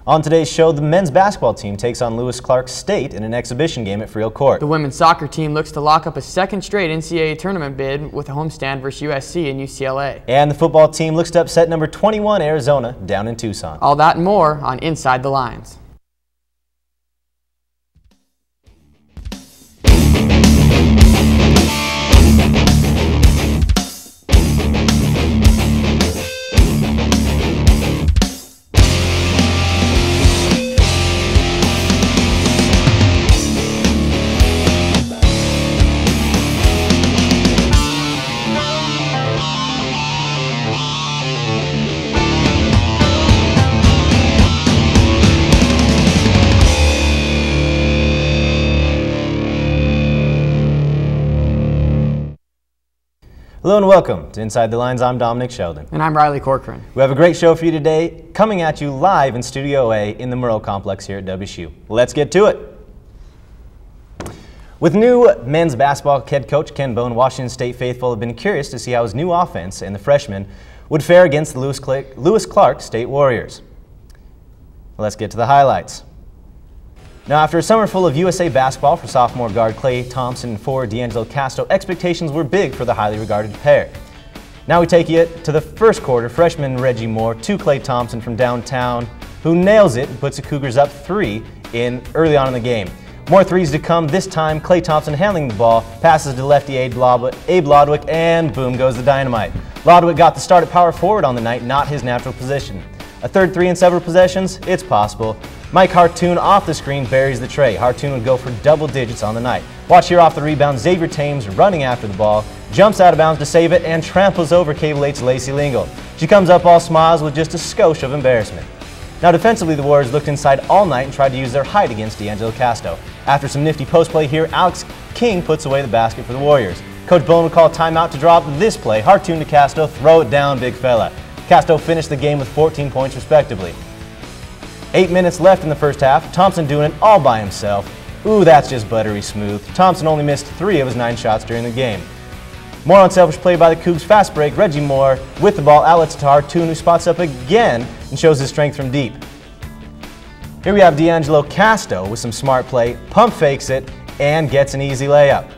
On today's show, the men's basketball team takes on Lewis Clark State in an exhibition game at Friel Court. The women's soccer team looks to lock up a second straight NCAA tournament bid with a homestand versus USC and UCLA. And the football team looks to upset number 21 Arizona down in Tucson. All that and more on Inside the Lines. Hello and welcome to Inside the Lines. I'm Dominic Sheldon. And I'm Riley Corcoran. We have a great show for you today, coming at you live in Studio A in the Merle Complex here at WSU. Let's get to it. With new men's basketball head coach Ken Bowman, Washington State faithful have been curious to see how his new offense and the freshmen would fare against the Lewis Clark State Warriors. Let's get to the highlights. Now, after a summer full of USA basketball for sophomore guard Klay Thompson and forward D'Angelo Castro, expectations were big for the highly regarded pair. Now we take you to the first quarter. Freshman Reggie Moore to Klay Thompson from downtown, who nails it and puts the Cougars up 3 early on in the game. More threes to come, this time Klay Thompson handling the ball, passes to lefty Abe Lodwick, and boom goes the dynamite. Lodwick got the start at power forward on the night, not his natural position. A third three in several possessions? It's possible. Mike Hartoon off the screen buries the tray. Hartoon would go for double digits on the night. Watch here off the rebound, Xavier Thames running after the ball, jumps out of bounds to save it, and tramples over Cable 8's Lacey Lingle. She comes up all smiles with just a skosh of embarrassment. Now defensively, the Warriors looked inside all night and tried to use their height against D'Angelo Castro. After some nifty post play here, Alex King puts away the basket for the Warriors. Coach Bowman would call a timeout to draw up this play. Hartoon to Castro, throw it down, big fella. Castro finished the game with 14 points respectively. 8 minutes left in the first half. Thompson doing it all by himself. Ooh, that's just buttery smooth. Thompson only missed 3 of his 9 shots during the game. More unselfish play by the Cougs. Fast break. Reggie Moore with the ball. Outlets to Hartoon, who spots up again and shows his strength from deep. Here we have D'Angelo Castro with some smart play. Pump fakes it and gets an easy layup.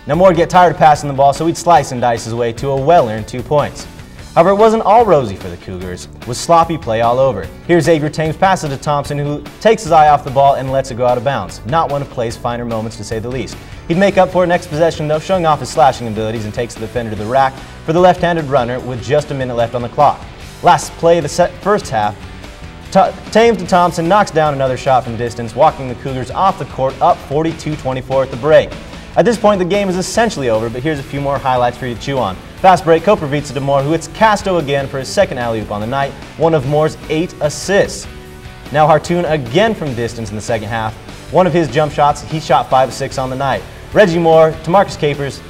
Now Moore get tired of passing the ball, so he'd slice and dice his way to a well-earned 2 points. However, it wasn't all rosy for the Cougars, with sloppy play all over. Here's Xavier Thames, passes to Thompson, who takes his eye off the ball and lets it go out of bounds. Not one of Klay's finer moments, to say the least. He'd make up for it next possession, though, showing off his slashing abilities and takes the defender to the rack for the left-handed runner with just a minute left on the clock. Last play of the first half, Thames to Thompson knocks down another shot from distance, walking the Cougars off the court up 42-24 at the break. At this point, the game is essentially over, but here's a few more highlights for you to chew on. Fast break, Koprivica to Moore, who hits Castro again for his second alley-oop on the night, one of Moore's 8 assists. Now Hartoon again from distance in the second half. One of his jump shots, he shot 5 of 6 on the night. Reggie Moore to Marcus Capers,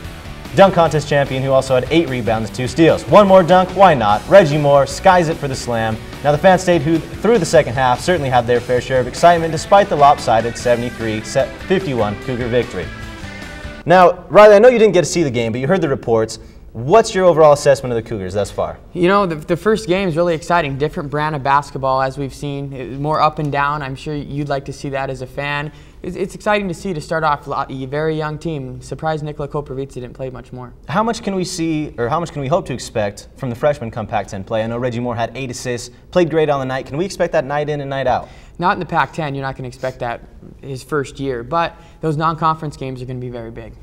dunk contest champion, who also had 8 rebounds and 2 steals. One more dunk, why not? Reggie Moore skies it for the slam. Now the Fan State, who through the second half certainly had their fair share of excitement despite the lopsided 73-51 Cougar victory. Now, Riley, I know you didn't get to see the game, but you heard the reports. What's your overall assessment of the Cougars thus far? You know, the first game is really exciting. Different brand of basketball, as we've seen. More up and down. I'm sure you'd like to see that as a fan. It's exciting to see to start off a very young team. Surprised Nikola Koprivica didn't play much more. How much can we see, or how much can we hope to expect from the freshmen come Pac-10 play? I know Reggie Moore had 8 assists, played great on the night. Can we expect that night in and night out? Not in the Pac-10. You're not going to expect that his first year, but those non-conference games are going to be very big.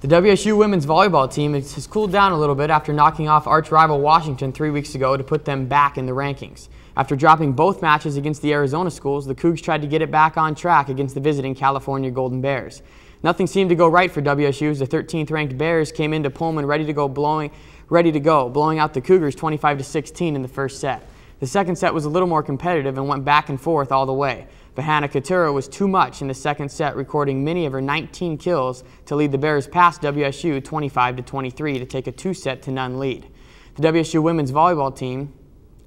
The WSU women's volleyball team has cooled down a little bit after knocking off arch rival Washington 3 weeks ago to put them back in the rankings. After dropping both matches against the Arizona schools, the Cougs tried to get it back on track against the visiting California Golden Bears. Nothing seemed to go right for WSU as the 13th ranked Bears came into Pullman ready to go, blowing out the Cougars 25-16 in the first set. The second set was a little more competitive and went back and forth all the way. But Hannah Couture was too much in the second set, recording many of her 19 kills to lead the Bears past WSU 25-23 to take a 2-set-to-none lead. The WSU women's volleyball team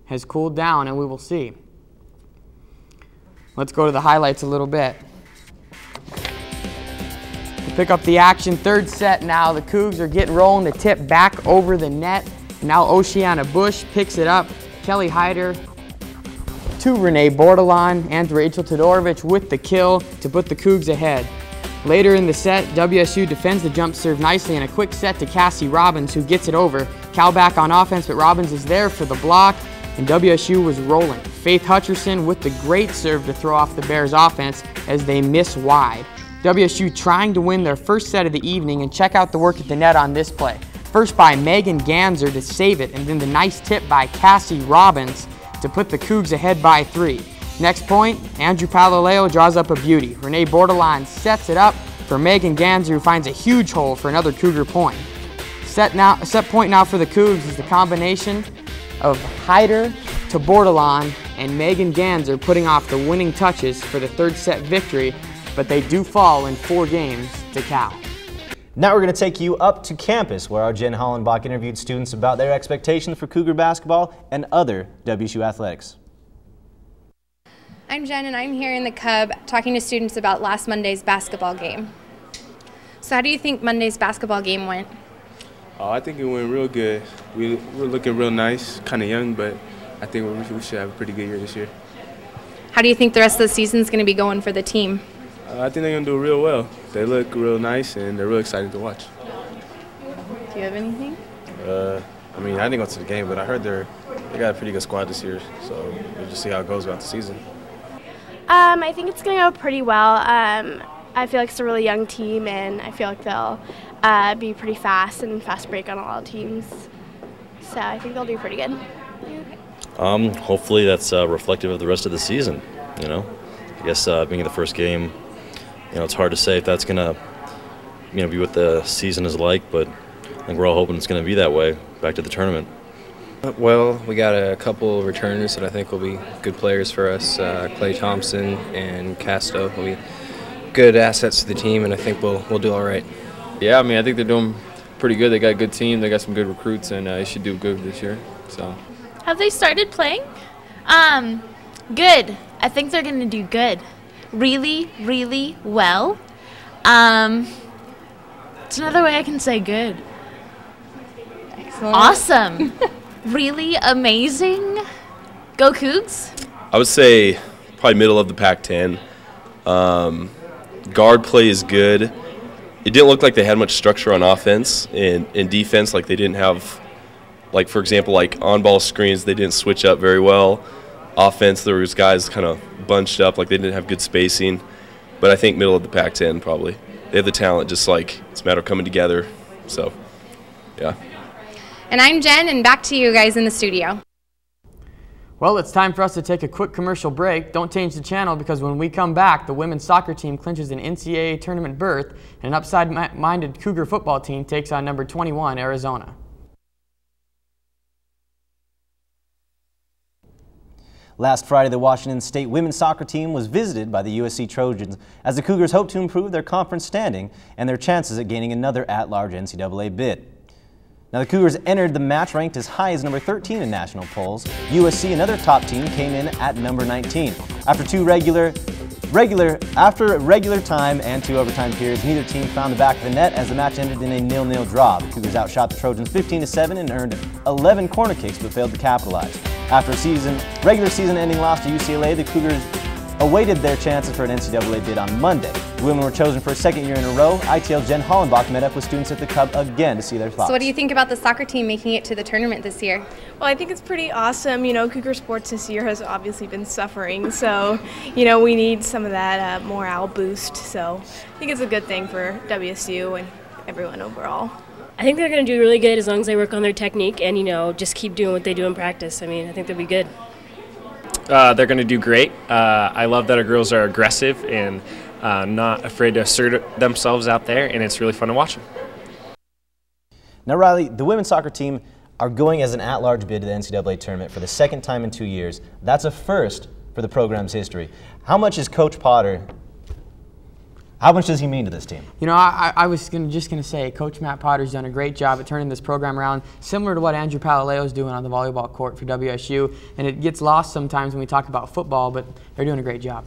has cooled down, and we will see. Let's go to the highlights a little bit. To pick up the action, third set now. The Cougs are getting rolling. The tip back over the net. Now Oceana Bush picks it up. Kelly Hyder to Renee Bordelon and Rachel Todorovich with the kill to put the Cougs ahead. Later in the set, WSU defends the jump serve nicely in a quick set to Cassie Robbins, who gets it over. Cal back on offense, but Robbins is there for the block, and WSU was rolling. Faith Hutcherson with the great serve to throw off the Bears' offense as they miss wide. WSU trying to win their first set of the evening, and check out the work at the net on this play. First by Megan Ganser to save it, and then the nice tip by Cassie Robbins to put the Cougs ahead by 3. Next point, Andrew Palaleo draws up a beauty. Renee Bordelon sets it up for Megan Ganser, who finds a huge hole for another Cougar point. Set point now for the Cougs is the combination of Hyder to Bordelon and Megan Ganser putting off the winning touches for the third set victory, but they do fall in 4 games to Cal. Now we're going to take you up to campus, where our Jen Hollenbach interviewed students about their expectations for Cougar basketball and other WSU athletics. I'm Jen, and I'm here in the Cub talking to students about last Monday's basketball game. So how do you think Monday's basketball game went? I think it went real good. We're looking real nice, kind of young, but I think we should have a pretty good year this year. How do you think the rest of the season is going to be going for the team? I think they're going to do real well. They look real nice, and they're real exciting to watch. Do you have anything? I mean, I didn't go to the game, but I heard they got a pretty good squad this year, so we'll just see how it goes throughout the season. I think it's going to go pretty well. I feel like it's a really young team, and I feel like they'll be pretty fast and fast break on a lot of teams. So I think they'll do pretty good. Hopefully that's reflective of the rest of the season, you know. I guess being the first game, you know, it's hard to say if that's going to, you know, be what the season is like, but I think we're all hoping it's going to be that way back to the tournament. Well, we got a couple returners that I think will be good players for us. Clay Thompson and Casto will be good assets to the team, and I think we'll do all right. Yeah, I mean, I think they're doing pretty good. They got a good team. They got some good recruits, and they should do good this year. So. Have they started playing? Good. I think they're going to do good. Really, really well. It's another way I can say good. Excellent. Awesome. Really amazing. Go Cougs. I would say probably middle of the Pac-10. Guard play is good. It didn't look like they had much structure on offense and defense. Like they didn't have, like for example, like on-ball screens. They didn't switch up very well. Offense, there was guys kind of bunched up, like they didn't have good spacing. But I think middle of the Pac-10 probably. They have the talent, just like it's a matter of coming together. So, yeah. And I'm Jen, and back to you guys in the studio. Well, it's time for us to take a quick commercial break. Don't change the channel, because when we come back, the women's soccer team clinches an NCAA tournament berth, and an upside-minded Cougar football team takes on number 21, Arizona. Last Friday, the Washington State women's soccer team was visited by the USC Trojans as the Cougars hope to improve their conference standing and their chances at gaining another at-large NCAA bid. Now, the Cougars entered the match ranked as high as number 13 in national polls. USC, another top team, came in at number 19. After regular time and 2 overtime periods, neither team found the back of the net as the match ended in a 0-0 draw. The Cougars outshot the Trojans 15-7 and earned 11 corner kicks but failed to capitalize. After a regular season-ending loss to UCLA, the Cougars awaited their chances for an NCAA bid on Monday. The women were chosen for a second year in a row. ITL's Jen Hollenbach met up with students at the Cub again to see their thoughts. So what do you think about the soccer team making it to the tournament this year? Well, I think it's pretty awesome. You know, Cougar sports this year has obviously been suffering, so, you know, we need some of that morale boost. So I think it's a good thing for WSU and everyone overall. I think they're going to do really good as long as they work on their technique and, you know, just keep doing what they do in practice. I mean, I think they'll be good. They're going to do great. I love that our girls are aggressive and not afraid to assert themselves out there, and it's really fun to watch them. Now, Riley, the women's soccer team are going as an at-large bid to the NCAA tournament for the second time in 2 years. That's a first for the program's history. How much is Coach Potter? How much does he mean to this team? You know, I was just going to say, Coach Matt Potter's done a great job at turning this program around, similar to what Andrew Palaleo's doing on the volleyball court for WSU, and it gets lost sometimes when we talk about football, but they're doing a great job.